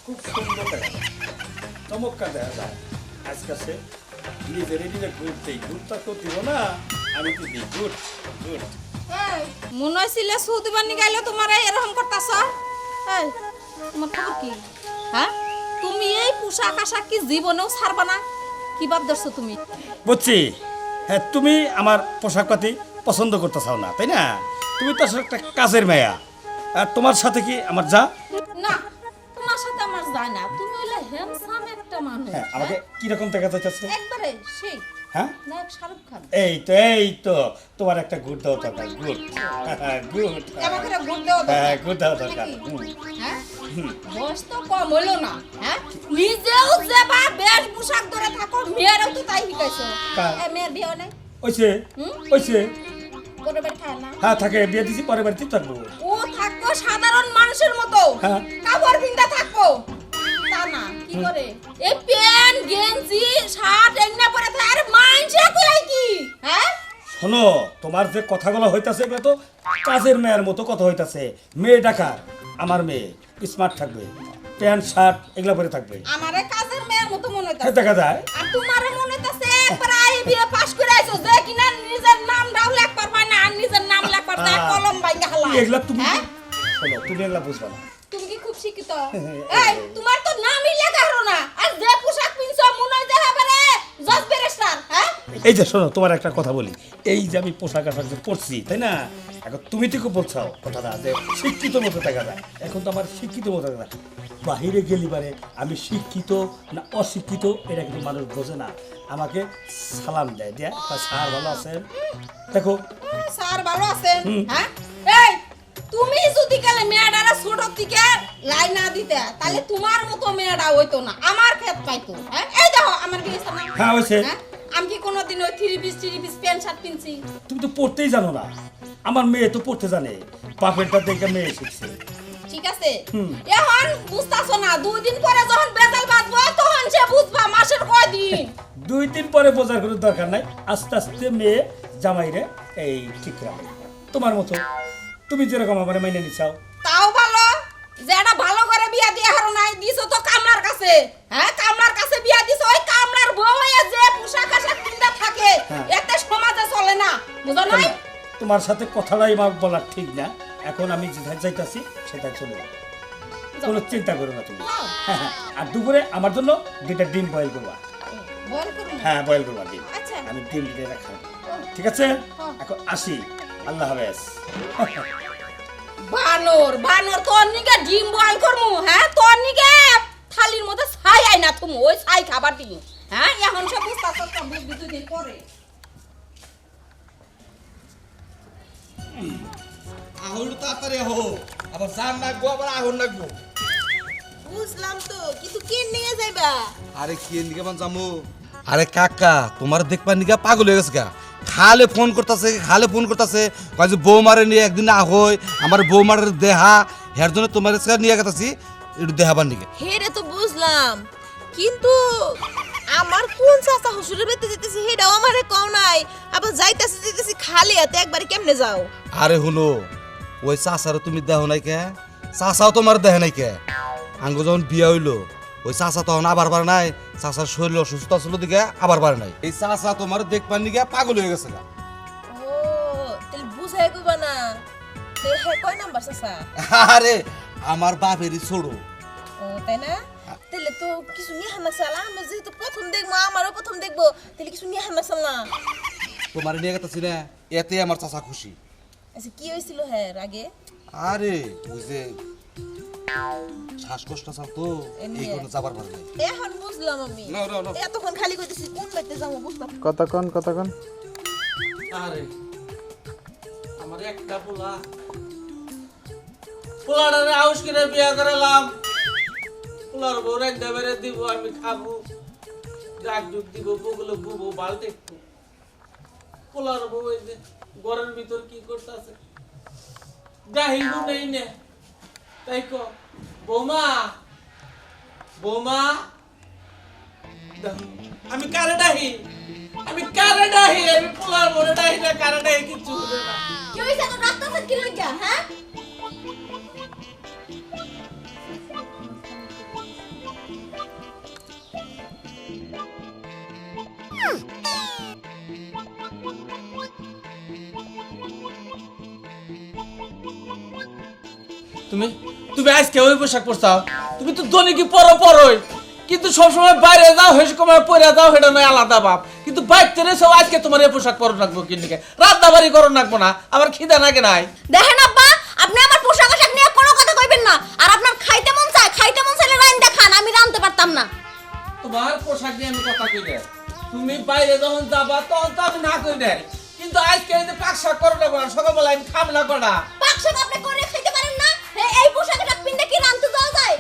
খুব সুন্দর দেখা যায়, চমৎকার দেখা যায়। আজকে সে নিজের নিজে ঘুরতেই ঘুরটা তো দিব না, আমি তো দিই গুড গুড। মনে হয়েছিল সুদিবার নিগাইলে তোমার এরকম করতেছ। তোমার খবর কি? হ্যাঁ, তুমি এই পোশাক আশাক কি জীবনেও ছাড়বা না? কি ভাব ধরছো তুমি? বুঝছি, হ্যাঁ তুমি আমার পোশাক পাতি পছন্দ করতে চাও না, তাই না? তুমি তো আসলে একটা কাজের মেয়া, আর তোমার সাথে কি আমার যা? না, তোমার সাথে আমার যায় না। তুমি হইলে হ্যান্ডসাম একটা মানুষ। হ্যাঁ, আমাকে কিরকম দেখা যাচ্ছে? একবারে সেই হ্যাঁ, নায়ক শাহরুখ খান। এই তো তোমার একটা গুড দাও দরকার, গুড গুড। কেমন করে গুড দেওয়া দরকার? হ্যাঁ, গুড দাও দরকার। হ্যাঁ, বয়স তো কম হইলো না। হ্যাঁ, নিজেও যে বা বেশ পোশাক ধরে থাকো, মেয়েরাও তো তাই শিখাইছো। মেয়ের বিয়ে নাই? ওইছে ওইছে, পরে বাড়ি খায় না? হ্যাঁ থাকে, বিয়ে দিছি, পরে বাড়িতেই থাকবো। ও থাকবো সাধারণ মানুষের মতো, হ্যাঁ। কাপড় পিন্দা থাকবো, তা না কি করে এই প্যান্ট গেঞ্জি শার্ট এগুলা পরে থাকে? আরে মাইনছে কই কি? হ্যাঁ, শোনো, তোমার যে কথাগুলো হইতাছে এগুলো তো কাজের মেয়ের মতো কথা হইতাছে। মেয়ে ডাকার, আমার মেয়ে স্মার্ট থাকবে, প্যান্ট শার্ট এগুলো পরে থাকবে, আমারে কাজের মেয়ের মতো মনে হ্যাঁ, হইতাছে। দেখা যায়। আর তোমারে মনে হইতাছে একবার বিয়ে পাস করে আইছো যে কিনা নিজের নাম দাও লেখবার পায় না, আর নিজের নাম লেখবার যায় কলম বাইঙ্গা হালা। এগুলা তুমি হ্যাঁ? শোনো, তুমি এগুলা বুঝবা না। তুমি কি খুব শিক্ষিত? এই তোমার তো নামই লেখা হলো না, আর যে পোশাক পিনছো মনে হয় দেখা পারে জজ ব্যারিস্টার। হ্যাঁ, এই যে শোনো, তোমার একটা কথা বলি, এই যে আমি পোশাক আশাক যে পরছি, তাই না? এখন তুমি তো বলছো কথাটা যে শিক্ষিত মতো দেখা যায়, এখন তো আমার শিক্ষিত মতো দেখা যায়। বাহিরে গেলি পারে আমি শিক্ষিত না অশিক্ষিত এটা কিন্তু মানুষ বোঝে না, আমাকে সালাম দেয়, দেয়া স্যার ভালো আছেন, দেখো স্যার ভালো আছেন। হ্যাঁ, এই তুমি যদি কালে মেয়েটারা ছোট থেকে লাই না দিতে তাহলে তোমার মতো মেয়েটা হইতো না, আমার ক্ষেত পাইতো। হ্যাঁ, এই দেখো আমার বিয়ে হইছে না? হ্যাঁ, হইছে। হ্যাঁ, আমি কি কোনোদিন ওই থ্রি পিস প্যান্ট শার্ট পিনছি? তুমি তো পড়তেই জানো না, আমার মেয়ে তো পড়তে জানে, বাপেরটা দেখে মেয়ে শিখছে। ঠিক আছে, এখন বুঝতাছো না, 2 দিন পরে যখন বেতাল বাজবো তখন সে বুঝবা মাসের কয় দিন। 2 দিন পরে বোঝার কোনো দরকার নাই, আস্তে আস্তে মেয়ে জামাইরে এই ঠিক রাখে তোমার মতো, তুমি যেরকম আমার মাইনে নিছাও। তাও ভালো যে এটা ভালো করে বিয়া দিয়ে হারো নাই, দিছো তো কামলার কাছে। হ্যাঁ, কামলার কাছে বিয়া দিছো, ওই কামলার বউ হয়ে যে পোশাক আশাক কিনতে থাকে এতে সমাজে চলে না, বুঝো নাই? তোমার সাথে কথাটাই আমার বলা ঠিক না, এখন আমি যেটা চাইতাছি সেটা চলে যাও, কোনো চিন্তা করো না তুমি। হ্যাঁ, আর দুপুরে আমার জন্য 2টা ডিম বয়েল করবা। বল করুন। হ্যাঁ, বয়েল করবা ডিম, আচ্ছা। আমি ডিম দিয়ে খাবো, ঠিক আছে? এখন আসি, আল্লাহ হাফেজ। বানর বানর তোর নিকে ডিম বয়েল করমু। হ্যাঁ, তোর নিকে থালির মধ্যে ছাই আই না তুমি, ওই ছাই খাবার দিই। হ্যাঁ, এখন সব বুঝতাছ তো, বুঝবি 2 দিন পরে। আহুল তাড়াতাড়ি আহো, আবার জান নাগবো, আবার আহুল নাগবো। বুঝলাম তো, কিন্তু কে নিয়ে যাইবা? আরে কি নিকে মান জামু? আরে কাকা, তোমার দেখবার নিকা পাগল হয়ে গেছে গা। খালে ফোন করতেছে কয় যে বৌমারে নিয়ে একদিন আহই, আমার বৌমারের দেহা, হের জন্য তোমার কাছে নিয়ে গেতাছি একটু দেহাবার নিকে। হেরে তো বুঝলাম, কিন্তু আমার কোন চাচা শ্বশুরের বাড়িতে যেতেছি হেটাও আমারে কও নাই। আবার যাইতেছি খালি হাতে একবারে কেমনে যাও? আরে হুনো, ওই চাচারে তুমি দেহ নাই কে? চাচাও তোমার দেহ নাই কে? আঙ্গ যখন বিয়া হইলো ওই চাচা তখন আবার পারে নাই, চাচার শরীর অসুস্থ ছিল দিকে আবার পারে নাই। এই চাচা তোমার দেখবার নিকে পাগল হয়ে গেছে গা। ও, তাহলে বুঝাই কইবা না। তে হে কয় নাম্বার চাচা? আরে আমার বাপেরই ছোড়ো। ও, তাই না? তাহলে তো কিছু নিয়ে হানা চালা, আমরা যেহেতু প্রথম দেখবো, আমারও প্রথম দেখবো, তাহলে কিছু নিয়ে হানা চাল না। তোমার নিয়ে গেতেছি না, এতে আমার চাচা খুশি। আচ্ছা, কি হয়েছিল হ্যাঁ আগে? আরে ওই যে শ্বাসকষ্ট চাল তো এই কোনো যাবার পারে নাই। এখন বুঝলাম আমি। না, না, না। এতক্ষণ খালি কইতেছি কোন বাড়িতে যাবো বুঝলাম। কতক্ষণ আরে আমার একটা পোলাটারে হাউস কিনে বিয়া করালাম, পোলার বউ রান্না বেড়ে দিব, আমি খাবো, ডাক ডুক দিব, বগুলো বুবো বাল দেখবো। পোলার বউ এই যে ঘরের ভিতর কি করতেছে ডাহিল নেই নে, তাই কো বৌমা বৌমা, আমি কারে ডাহি, আমি পোলার বউরে ডাহি না, কারে ডাহি কিচ্ছু বুঝে না। কি হইছে তো ডাক্তার কি লাগিয়া? হ্যাঁ, তুমি তুমি আজকে ওই পোশাক পরছাও, তুমি তো দনি কি পরোই, কিন্তু সবসময় বাইরে যাও হেসে কমায় পরে যাও, সেটা নয় আলাদা ভাব। কিন্তু বাইরে রেসে আজকে তোমার এই পোশাক পরো রাখবো কিনকে, রান্নাবাড়ি করো রাখবো না, আবার খিদা নাকি নাই। দেখেন আব্বা, আপনি আমার পোশাক আশাক নিয়ে কোনো কথা কইবেন না। আর আপনার খাইতে মন চাইলে রাইন্দা খান, আমি রাঁধতে পারতাম না। তোমার পোশাক নিয়ে আমি কথা কই দেয়, তুমি বাইরে যখন যাবা তখন তো আমি না কই দেয়, কিন্তু আজকে এই যে পাকশাক করো না করা, সকালবেলা আমি খাম না করা। পাকশাক আপনি করে খাইতে পারেন না? এই পোশাক আশাক পিনতে কি রাঁধতে যাওয়া যায়?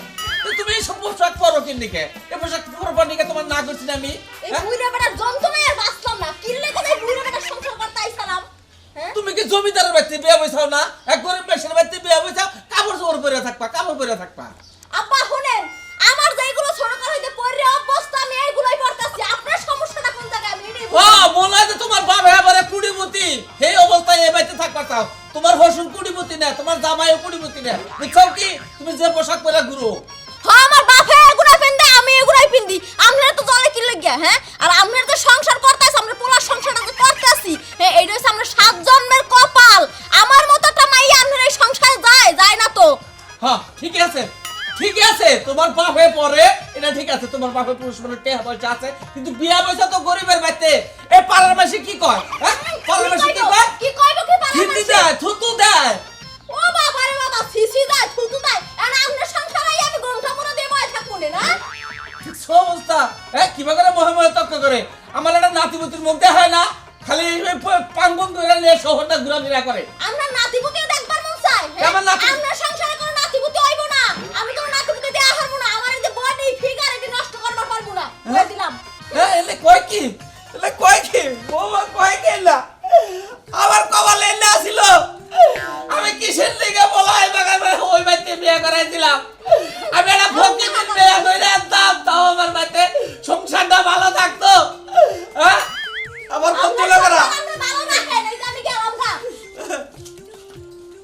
তুমি এই সব পোশাক পরো কিনকে, এই পোশাক পরবার নিকে তোমার না করছি না আমি। এই বুইড়া বেটার যন্ত্রণায় আর বাঁচলাম না। কিনলে কোথায় বুইড়া বেটার সংসার করতে আইছালাম? হ্যাঁ? তুমি কি জমিদারের বাড়িতে বিয়ে বসাও না, এক গরিব মেশের বাড়িতে বিয়ে বসাও, কাপড় চোপড় পরে থাকবা, কাপড় পরে থাকবা। আব্বা শুনেন, আমার যেগুলো ছোট কাল হইতে পরে অবস্থা আমি এইগুলাই পড়তাছি। আপনার সমস্যাটা কোন জায়গায় আমি এটাই ও মনে হয় যে তোমার বাপ এবারে কুড়িমতি, সেই অবস্থায় এই বাড়িতে থাকবা চাও। তোমার হসুন কুড়িমতি না, তোমার জামাইও কুড়িমতি না, বুঝছো কি? তুমি যে পোশাক পরে ঘুরো। হ্যাঁ, আমার বাপে এগুলাই পিনদে, আমি এগুলাই পিনদি। আপনারা তো জলে কি লাগিয়া, হ্যাঁ? আর আপনারা তো সংসার করতেছ, আমরা পোলার সংসারটা তো করতেছি। হ্যাঁ, এইটা হচ্ছে আমরা 7 জন্মের কপাল। আমার মতো একটা মাইয়া আপনার এই সংসারে যায় না তো। হ্যাঁ ঠিক আছে, ঠিক আছে, তোমার বাপে পরে এটা ঠিক আছে, তোমার বাপে পুরুষ মানে টেহা পয়সা আছে, কিন্তু বিয়া পয়সা তো গরিবের বাড়িতে। এই পাড়ার মাসি কি কয়? হ্যাঁ, পাড়ার মাসি কি কয়? কি কইবো কি পারে? হিন্দি দেয়, থুতু দেয়। ও বাবা রে বাবা, সিসি দেয়, থুতু দেয়। আর আপনার সংসারে আমি গমটা মনে দিয়ে বসে থাকবো না? ঠিক অবস্থা। হ্যাঁ, কিবা করে মহে তক্ক করে। আমার একটা নাতিপুতির মুখ দেখা হয় না, খালি পাঙ্গন করে নিয়ে শহরটা ঘোরাফেরা করে। আপনার নাতিপুতিও দেখবার মন চায়? হ্যাঁ? আমার নাতি- আপনার সংসারে কোনো নাতিপুতি হইব না। আমি কোনো নাতিপুতি দেয়া হারবো না। আমার এই যে বডি ফিগার এটি নষ্ট করবার পারবো না। কই দিলাম। হ্যাঁ, এলে কয় কি? এলে কয় কি? বৌমা কয় কি না? আমার কপালে এলে আসিল। আমি কিসের লিগে বলা হয় বাগানে ওই বাড়িতে বিয়ে করাইছিলাম। আমি একটা ফকির বিয়ে ধরে আনতাম, তাও আমার বাড়িতে সংসারটা ভালো থাকতো। হ্যাঁ, আমার কত লাগা। আপনি ভালো রাখেন, এই যে আমি গেলাম গা।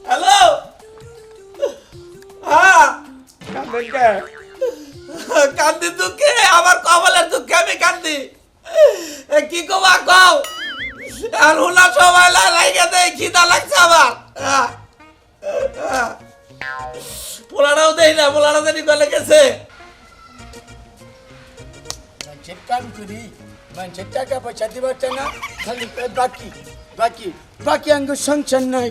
হ্যালো, হ্যাঁ, কান্দেন কে? কান্দি দুঃখে, আমার কপালের দুঃখে আমি কান্দি। কি কবা কও? আর হুলা সবাই লাইগে দেয়, খিদা লাগছে আমার। পোলাটাও দেই না, পোলাটা জানি গলে গেছে। মানুষের কাম করি, মানুষের টাকা পয়সা দিবার চায় না, খালি কয় বাকি বাকি বাকি আঙ্গ সংসার নাই।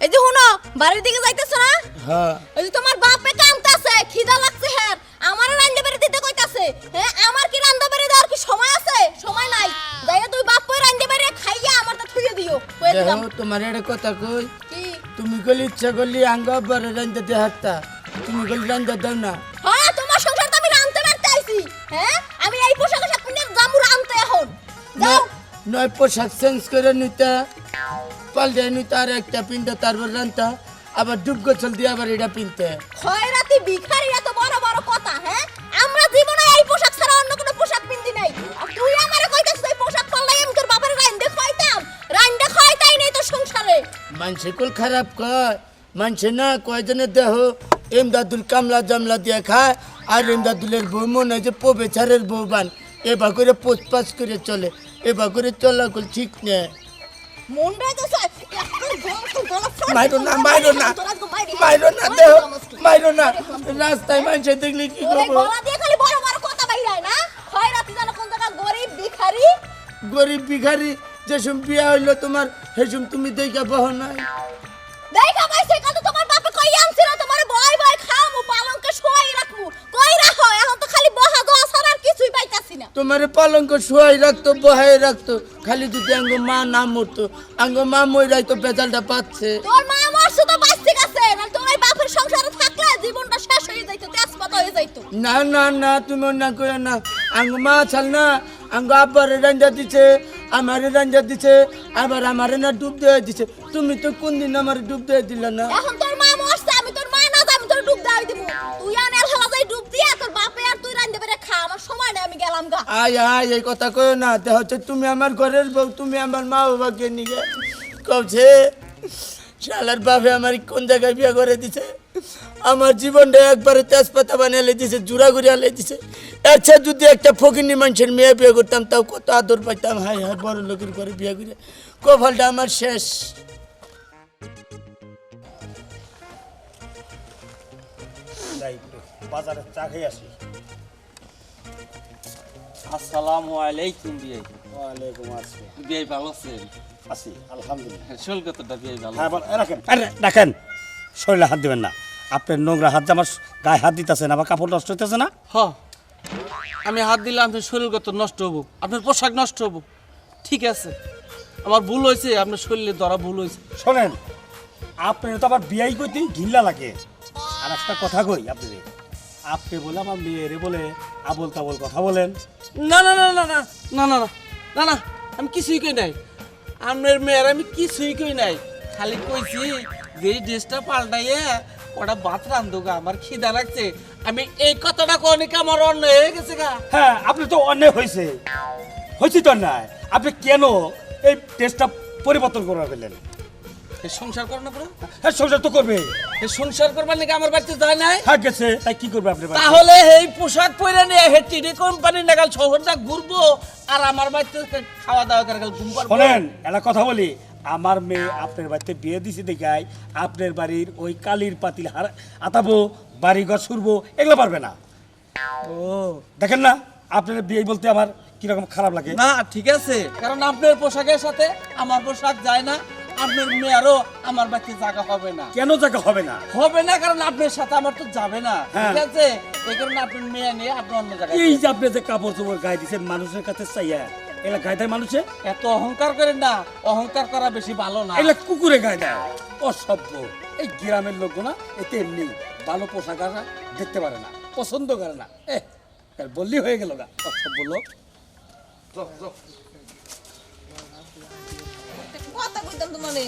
এই যে শুনো, বাড়ির দিকে যাইতেছ না? হ্যাঁ, ওই যে তোমার বাপে কামতাছে, খিদা লাগছে। হ্যাঁ, আমার রান্না বাড়ি দিতে কইতাছে। হ্যাঁ, আমার কি রান্না বাড়ি দেওয়ার কি সময় আছে? সময় নাই। যাইয়া তুই বাপে রান্না বাড়ি খাইয়া আমারটা থুইয়ে দিও। কই দিলাম। দেখো তোমার একটা কথা কই, কি? তুমি গলি ইচ্ছা করলি আঙ্গ আব্বার রান্দা দিয়ে হাঁটতা, তুমি গলি রান্দা দাও না। হ্যাঁ, তোমার সংসার তো আমি রানতে পারতে আইছি। হ্যাঁ, আমি এই পোশাক আশাক পিনে জামু রানতে এখন। যাও। নয় পোশাক চেঞ্জ করে নিতা, পাল্টে নিতা আর একটা পিনটা, তারপর রান্তা, আবার ডুব গোছল দিয়ে আবার এটা পিনতে। খয়রাতি ভিখারি এত বড় বড় কথা। হ্যাঁ, আমরা জীবনে এই পোশাক ছাড়া অন্য কোনো পোশাক পিনদি নাই। আর তুই আমারে কইতাছিস এই পোশাক পরলে আমি তোর বাবার রাইন্দে খাইতাম। রাইন্দে খাইতাই নেই তোর সংসারে। মানুষে কুল খারাপ কয়, মানুষে না কয়জনের দেহ এমদাদুল কামলা জামলা দিয়ে খায়, আর এমদাদুলের বউ মনে হয় যে বেচারের বউ বান, এবা করে পোচপাচ করে চলে, এবা করে চলাকুল ঠিক নেই। মনটাই তো একদম গলা মাইরো না, মাইরো না, মাইরো না, দেহ মাইরো না, রাস্তায় মানুষে দেখলে কি ওরে করবো? গলা দিয়ে খালি বড় বড় কথা বাইরায় না। খয়রাতি জানো কোন জায়গা গরিব ভিখারি। গরিব ভিখারি যেসম বিয়া হইলো তোমার, সেসম তুমি দেখা বহ নাই। দেখা পাইছে কত তোমার বাপে কই আনছিল তোমার বয় বয় খামু পালঙ্কে শোয়াই রাখমু। কই রাখো? এখন তো খালি বহা দোয়া ছাড়া আর কিছুই পাইতাছি না। তোমার পালঙ্ক শুয়াই রাখতো, বহাই রাখতো, খালি যদি আঙ্গ মা না মরতো, আঙ্গ মা মইরাই তো বেজালটা পাচ্ছে। তোর মা মরছে তো বাঁচতে গেছে, না তোর এই বাপের সংসারে থাকলে জীবনটা শেষ হয়ে যাইতো, তেজপাতা হয়ে যাইতো। না না না, তুমি না কইও না, আঙ্গ মা ছাল না, আঙ্গ আব্বারে রাঞ্জা দিছে, আমারে রাঞ্জা দিছে, আবার আমারে না ডুব দিয়ে দিছে। তুমি তো কোন দিন আমারে ডুব দিয়ে দিলা না। এখন তোর মা মরছে, আমি তোর মা না, আমি তোর ডুব দাও দিব। তুই আনের হালা যাই ডুব দিয়া তোর বাপে আর তুই রান্দে বেরে খা, আমার সময় নেই, আমি গেলাম গা। আয় আয়, এই কথা কইও না, দেখ হচ্ছে তুমি আমার ঘরের বউ, তুমি আমার মা বাবাকে নিয়ে কবছে শালার বাপে আমার কোন জায়গায় বিয়ে করে দিছে, আমার জীবনটা একবারে তেজপাতা বানিয়ে দিছে, জুড়া ঘুরিয়ে আলে দিছে। আচ্ছা, যদি একটা ফকিনি মানুষের মেয়ে বিয়ে করতাম তাও কত আদর পাইতাম। হাই হাই, বড় লোকের ঘরে বিয়ে করে কপালটা আমার শেষ। বাজারে চা খেয়ে আসি। আসসালামু আলাইকুম বিয়াই। ওয়ালাইকুম আসসালাম। বিয়াই ভালো আছেন? আছি আলহামদুলিল্লাহ। শোলকতটা বিয়াই ভালো। হ্যাঁ বল, রাখেন রাখেন, শরীরে হাত দিবেন না। আপনার নোংরা হাত যে আমার গায়ে হাত দিতেছেন, আমার কাপড় নষ্ট হইতেছে না। হ্যাঁ, আমি হাত দিলে আপনার শরীরগত নষ্ট হবো, আপনার পোশাক নষ্ট হবো। ঠিক আছে, আমার ভুল হয়েছে, আপনার শরীরে ধরা ভুল হয়েছে। শোনেন, আপনার তো আবার বিয়াই করতে ঘিল্লা লাগে। আর একটা কথা কই, আপনি বলে আমার মেয়েরে বলে আবল তাবল কথা বলেন। না না না না না না না না না, আমি কিছুই কই নাই। আপনার মেয়ের আমি কিছুই কই নাই, খালি কইছি যে এই ড্রেসটা পাল্টাইয়া ওটা ভাত রান্ধুগা, আমার খিদা লাগছে। আমি এই কথাটা কনিকে আমার অন্যায় হয়ে গেছে গা। হ্যাঁ, আপনি তো অন্যায় হয়েছে তো অন্যায়। আপনি কেন এই টেস্টটা পরিবর্তন করে ফেললেন? এই সংসার করো না পুরো? হ্যাঁ, সংসার তো করবে। এই সংসার করবার নাকি আমার বাড়িতে যায় নাই? হ্যাঁ গেছে, তাই কি করবে আপনি? তাহলে এই পোশাক পরে নিয়ে হে টিডি কোম্পানির নাগাল শহরটা ঘুরবো আর আমার বাড়িতে খাওয়া দাওয়া করে ঘুম পারবো। শোনেন, একটা কথা বলি, আমার মেয়ে আপনার বাড়িতে বিয়ে দিছে দেখায় আপনার বাড়ির ওই কালির পাতিল আতাবো, বাড়িঘর সুরবো, এগুলো পারবে না। ও দেখেন না, আপনার বিয়ে বলতে আমার কিরকম খারাপ লাগে। না, ঠিক আছে, কারণ আপনার পোশাকের সাথে আমার পোশাক যায় না, আপনার মেয়েরও আমার বাড়িতে জায়গা হবে না। কেন জায়গা হবে না? হবে না কারণ আপনার সাথে আমার তো যাবে না। হ্যাঁ। ঠিক আছে, এই কারণে আপনার মেয়ে নিয়ে আপনি অন্য জায়গায় এই যান। যে আপনি যে কাপড় চোপড় গায়ে দিচ্ছেন মানুষের কাছে চাইয়া, এগুলা গায়ে দেয় মানুষে? এত অহংকার করেন না, অহংকার করা বেশি ভালো না। এগুলা কুকুরে গায়ে দেয়, অসভ্য। এই গ্রামের লোক না এতে এমনি ভালো পোশাক আশাক দেখতে পারে না, পছন্দ করে না। বললি হয়ে গেল গা, অসভ্য লোক। কথা কইতাম তোমারে,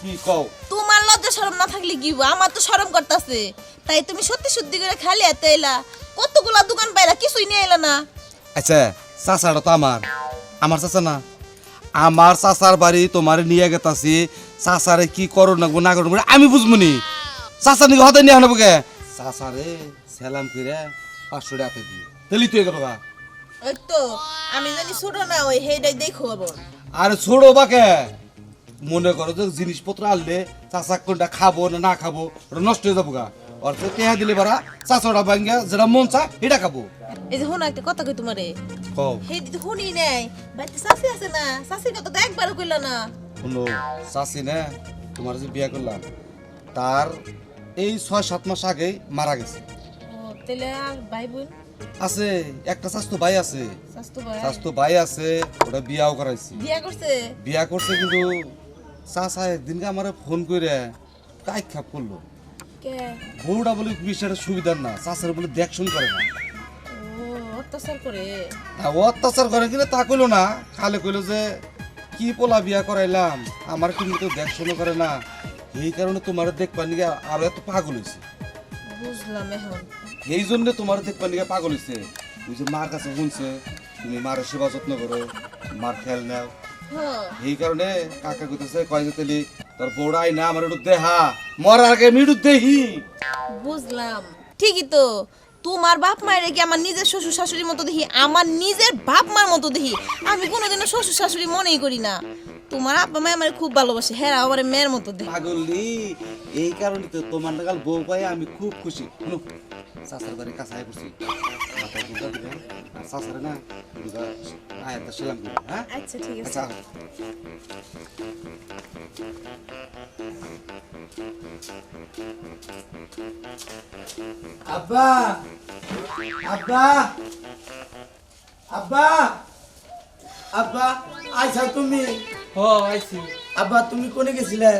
কি কও? তোমার লজ্জা শরম না থাকলে কি হইবো? আমার তো শরম করতেছে। তাই তুমি সত্যি সত্যি করে খালি হাতে এলা, কতগুলা দোকান পাইলা, কিছুই নিয়ে এলা না। আচ্ছা, চাচাটা তো আমার চাচা না। আমার চাচার বাড়ি তোমার নিয়ে গেতাছি, চাচারে কি করো না না করো আমি বুঝবনি। চাচা নিকে হতে নিয়ে আনবো কে? চাচারে সালাম করে 500 টাকা দিই, তাহলে তুই করবা। ওই তো আমি জানি ছোট না, ওই হেডাই দেখো আবার। আর ছোড়ো বাকে, মনে করো যে জিনিসপত্র আনলে চাচা কোনটা খাবো না না খাবো ওটা নষ্ট হয়ে যাবো গা। অর্থ টেহা দিলে বারা চাচাটা ভাঙ্গা যেটা মন চা এটা খাবো। এই যে শোনো একটা কথা কই তোমারে, কও। হেডি তো শুনি নাই, বাড়িতে শাশি আছে না, শাশির কথা তো একবারও কইলা না। শুনো, চাচি না তোমার যে বিয়ে করলাম তার এই 6-7 মাস আগে মারা গেছে। ও তাহলে আর ভাই বোন আছে একটা স্বাস্থ্য ভাই আছে, শাস্তু ভাই স্বাস্থ্য ভাই আছে, ওটা বিয়াও করাইছি। বিয়া করছে? বিয়া করছে কিন্তু চাচা একদিনকে আমার ফোন করে কাই খাপ করলো। কে? বউটা বলে বিষয়টা সুবিধার না, চাচার বলে দেখশন করে না। ও অত্যাচার করে? তা অত্যাচার করে কিনা তা কইলো না, খালে কইলো যে কি পোলা বিয়া করাইলাম আমার কিন্তু তো দেখশনও করে না, এই কারণে তোমার দেখবার নিয়ে আরো এত পাগল হয়েছে। বুঝলাম এখন। এই জন্য তোমার দেখবার নিয়ে পাগল হয়েছে। ওই যে মার কাছে শুনছে তুমি মার সেবা যত্ন করো, মার খেয়াল নাও, হ্যাঁ এই কারণে কাকা কইতেছে কয় যে তেলি তোর বউড়াই না আমার একটু দেহা, মরার আগে আমি একটু দেহি। বুঝলাম, ঠিকই তো। তোমার বাপ মায়ের কি আমার নিজের শ্বশুর শাশুড়ির মতো দেখি? আমার নিজের বাপ মার মতো দেখি। আমি কোনোদিনও শ্বশুর শাশুড়ি মনেই করি না। তোমার আব্বা মা আমার খুব ভালোবাসে, হ্যাঁ আমার মেয়ের মতো দেখি। পাগলি, এই কারণে তো তোমার নাগাল বউ পাই আমি খুব খুশি। শুনো, চাচার বাড়ি কাছাই করছি, মাথায় দুধা দিবেন আর চাচারে না দুধা আয়াতটা সেলাম করবেন। হ্যাঁ আচ্ছা ঠিক আছে। আচ্ছা। আব্বা, আব্বা, আব্বা, আব্বা, আইসা তুমি? ও আইছি, আব্বা তুমি কোনে গেছিলে?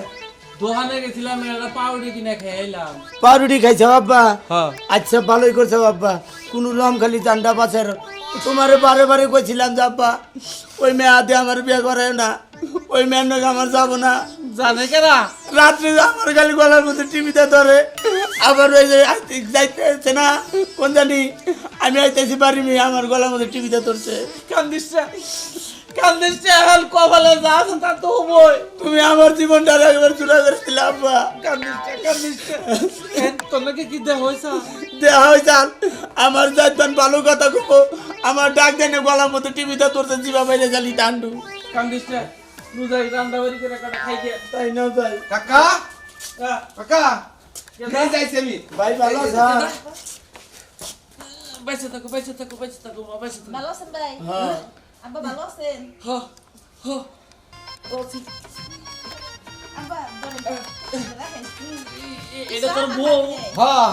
দোকানে গেছিলাম, একটা পাউডি কিনে খেয়ে এলাম। পাউরুটি খাইছো আব্বা? হ্যাঁ। আচ্ছা ভালোই করছো আব্বা, কোনো রম খালি চান্ডা পাশের। তোমারে বারে বারে কইছিলাম যে আব্বা ওই মেয়ে আদে আমার বিয়ে করে না, ওই মেয়ের নাকি আমার যাবো না। জানে কেনা রাত্রে আমার খালি গলার মধ্যে টিভিতে ধরে, আবার ওই যে যাইতে না কোন জানি আমি আইতেছি বাড়ি মেয়ে আমার গলার মধ্যে টিভিতে ধরছে। কান্দিসটা কান্দিসটা এখন কপালে যা আছে তা তো হবই। তুমি আমার জীবনটা একবার চুরা করেছিলে আব্বা। কান্দিসটা তোর নাকি কি দেহ হয়েছে? দেয়া হয়ে যান আমার যাইতেন ভালো কথা কব, আমার ডাক দেন গলার মধ্যে টিভিতে ধরছে, জিবা বাইরে খালি টান্ডু। কান্দিসটা রোজাই রান্না বাড়ি করে কাটা খাইতে। তাই না ভাই? কাকা, কাকা, কে যাইছি আমি? ভাই ভালো আছেন? বেঁচে থাকো বেঁচে থাকো বেঁচে থাকো মা বেঁচে থাকো ভালো আছেন ভাই হ্যাঁ আব্বা ভালো আছেন হ হ বলছি আব্বা ধরেন রাখেন এটা তোর বউ হ্যাঁ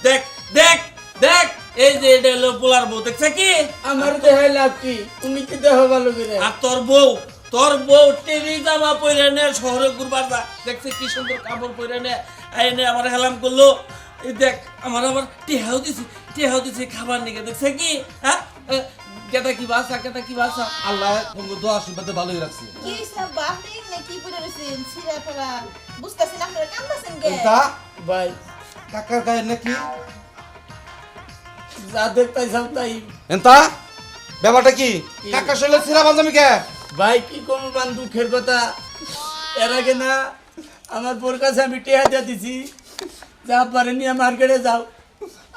দেখ দেখ দেখ এই যে এটা হলো পোলার বউ দেখছে কি আমার দেহে লাভ কি তুমি কি দেহ ভালো করে আর তোর বউ টেরি জামা পরে নে শহরে ঘুরবার যা দেখছে কি সুন্দর কাপড় পরে নে আইনে আমার হেলাম করলো এই দেখ আমার টেহাও দিছে খাবার নিকে দেখছে কি হ্যাঁ কেটা কি বাসা আল্লাহ তোমাকে দোয়া আশীর্বাদে ভালোই রাখছে কি সব বাপরে না কি পড়ে রইছেন ছিড়া ফেরা বুঝতাছেন আপনারা কান্দাছেন কে এন্তা ভাই কাকার গায়ে নাকি যা দেখতাইছাও তাই এন্তা ব্যাপারটা কি কাকা শৈলে ছিলা বাঞ্জামি কে ভাই কি কম বান দুঃখের কথা এর আগে না আমার বোর কাছে আমি টেহা দিয়ে দিছি যে আব্বারে নিয়ে মার্কেটে যাও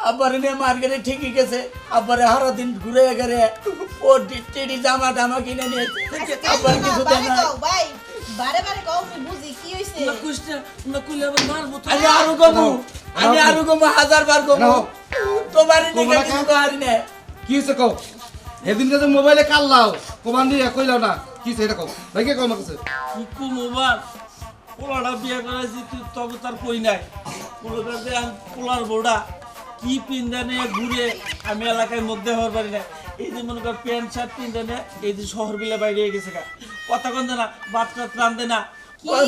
আব্বারে নিয়ে মার্কেটে ঠিকই গেছে আব্বারে হারা দিন ঘুরে গেলে ও টেডি জামা টামা কিনে নিয়েছে আব্বার কিছু দেয় না ভাই বারে বারে কও আমি বুঝি কি হইছে না কুষ্টা না কুলে আবার মারবো তো আমি আরো গমু 1000 বার গমু তোমার নিকে কিছু আর না কি হয়েছে কও এদিন যে মোবাইলে কাল্লাও কোমান দিয়ে কইলাও না কি হয়েছে এটা কও ভাই কে কও আমার কাছে কুকু মোবাইল পোলাটা বিয়ে করাইছি তুই তবে তার কই নাই পোলার বউটা কি পিন্দা নিয়ে ঘুরে আমি এলাকায় মধ্যে হওয়ার পারি না এই যে মনে কর প্যান্ট শার্ট পিন্দা নিয়ে এই যে শহর বিলে বাইরে গেছে গা কথা কন্দে না বাচ্চা রান্ধে না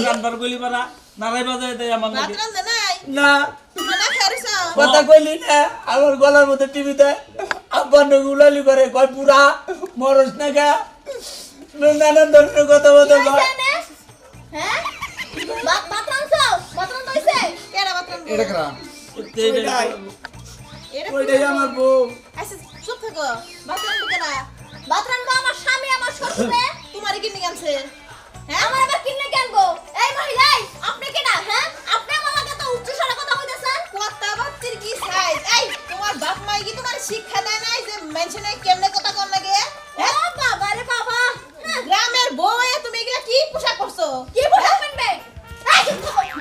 রান্নার গলি পারা নারাই বাজায় দেয় আমার নাকি রাত রান্দে নাই না তোমরা না খাইছো কথা কইলি না আমার গলার মধ্যে টিভিতে আব্বার নগে উলালি করে কয় পুরা মরস না গা নানান ধরনের কথা বলতে হ্যাঁ বাতরান হইছে কেডা বাতরান এটা করা ওইটাই আমার বউ আচ্ছা চুপ থাকো বাতরান কেডা বাতরান আমার স্বামী আমার শ্বশুরে তোমারে কিনে গেছে হ্যাঁ আমার আবার কিনে কেনবো এই মহিলা আপনি কেডা হ্যাঁ আপনি আমার লাগে তো উচ্চ স্বরে কথা কইতেছেন কথা বাতির কি সাইজ এই তোমার বাপ মাই কি তোমার শিক্ষা দেয় নাই যে মেনশনে কেমনে কথা কোন লাগে ও বাবা রে বাবা গ্রামের বউ হয়ে তুমি এগুলা কি পোশাক পরছো কি পোশাক পরবে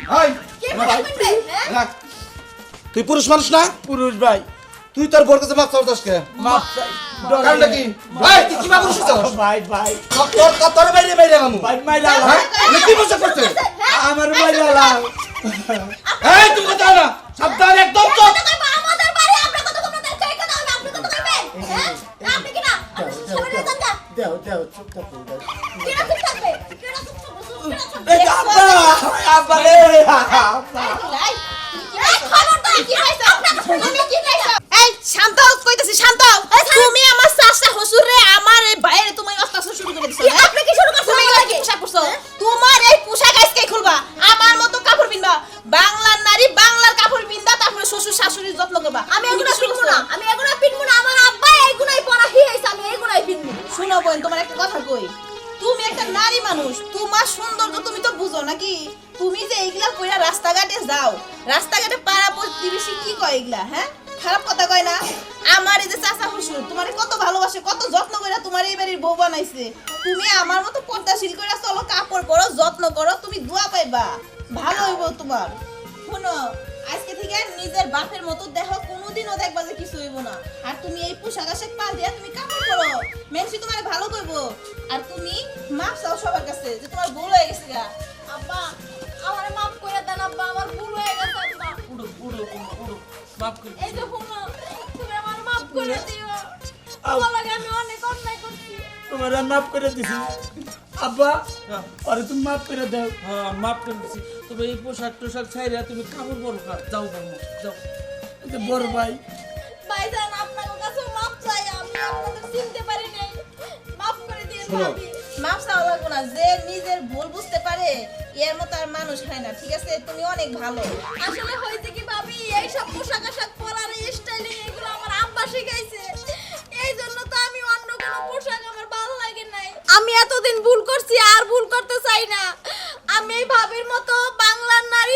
হাই কি পোশাক পরবে হ্যাঁ রাখ তুই পুরুষ মানুষ না পুরুষ ভাই তুই তোর বোর কাছে মাপ চাওতাস কে মাপ চাই কারণটা কি ভাই তুই কি পুরুষ চাস ভাই ভাই তোর বাইরে মামু ভাই মাইলা হ্যাঁ এ কি পোশাক করতে আমার মাইলা এই তুমি কথা না সাবধান একদম চুপ আমাদের বাড়ি আমরা কত কত দেখে কথা আপনি কত করবেন হ্যাঁ আপনি কি না আপনি সবাই জানেন না দেও দেও চুপ থাকো কি না চুপ থাকবে কি না চুপ থাকবে এই আব্বা আব্বা রে আব্বা শান্ত কইতাছি শান্ত তুমি আমার শাশা শ্বশুরে আমার এই বাইরে তুমি অত্যাচার শুরু করে দিছো আপনি কি শুরু করছেন তুমি কি পোশাক পরছো তোমার এই পোশাক আজকে খুলবা আমার মতো কাপড় পিনবা বাংলার নারী বাংলার কাপড় পিনবা তারপরে শ্বশুর শাশুড়ির যত্ন করবা আমি এগুলো পিনবো না আমার আব্বা এইগুলাই পরা হিয়াইছে আমি এইগুলাই পিনবো শুনো বোন তোমার একটা কথা কই তুমি একটা নারী মানুষ তোমার সৌন্দর্য তুমি তো বুঝো নাকি তুমি যে এইগুলা কইরা রাস্তাঘাটে যাও রাস্তাঘাটে পাড়া প্রতিবেশী কি কয় এগুলা হ্যাঁ খারাপ কথা কয় না আমার এই যে চাচা শ্বশুর তোমারে কত ভালোবাসে কত যত্ন কইরা তোমার এই বাড়ির বউ বানাইছে তুমি আমার মতো পর্দাশীল কইরা চলো কাপড় পরো যত্ন করো তুমি দোয়া পাইবা ভালো হইব তোমার শুনো আজকে থেকে নিজের বাপের মতো দেখো কোনোদিনও দেখবা যে কিছু হইব না আর তুমি এই পোশাক আশাক পা দিয়া তুমি কাপড় পরো মেনসি তোমারে ভালো কইবো আর তুমি মাপ চাও সবার কাছে যে তোমার ভুল হয়ে গেছে গা আব্বা আমারে মাফ করে দেন আব্বা আমার ভুল হয়ে গেছে আব্বা উড়ো মাফ করে এই যে হুমা তুমি আমার মাফ করে দিও তোমার লাগে আমি অনেক অন্যায় করছি তোমার মাফ করে দিছি আব্বা আরে তুমি মাফ করে দাও হ্যাঁ মাফ করে দিচ্ছি তবে এই পোশাক টোশাক ছাইরা তুমি কাপড় পরো যাও যাও এই যে বড় ভাই ভাইজান আপনার কাছে মাফ চাই আমি আপনাদের চিনতে পারি নাই মাফ করে দিন ভাবি মাফ চাওয়া লাগবে না যে নিজের ভুল বুঝতে পারে এর মতো আর মানুষ হয় না ঠিক আছে তুমি অনেক ভালো আসলে হইছে কি ভাবি এই সব পোশাক আশাক পরার এই স্টাইলিং এগুলো আমার আব্বা শিখাইছে এই জন্য তো আমি অন্য কোনো পোশাক আমার ভালো লাগে নাই আমি এতদিন ভুল করছি আর ভুল করতে চাই না আমি এই ভাবির মতো বাংলার নারী